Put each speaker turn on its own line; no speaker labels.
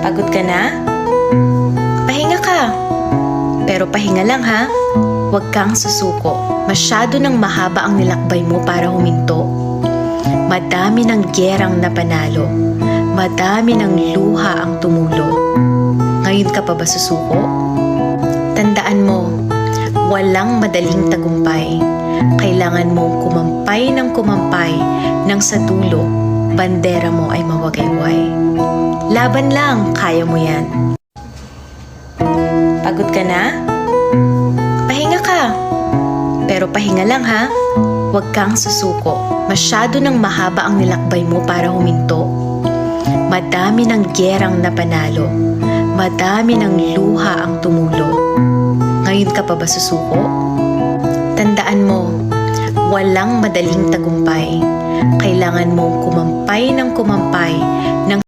Pagod ka na? Pahinga ka. Pero pahinga lang ha. Huwag kang susuko. Masyado nang mahaba ang nilakbay mo para huminto. Madami ng gyerang napanalo. Madami ng luha ang tumulo. Ngayon ka pa ba susuko? Tandaan mo, walang madaling tagumpay. Kailangan mong kumampay nang sa dulo, bandera mo ay mawagayway. Laban lang, kaya mo yan. Pagod ka na? Pahinga ka. Pero pahinga lang ha. Huwag kang susuko. Masyado nang mahaba ang nilakbay mo para huminto. Madami ng gyerang napanalo. Madami ng luha ang tumulo. Ngayon ka pa ba susuko? Tandaan mo, walang madaling tagumpay. Kailangan mong kumampay nang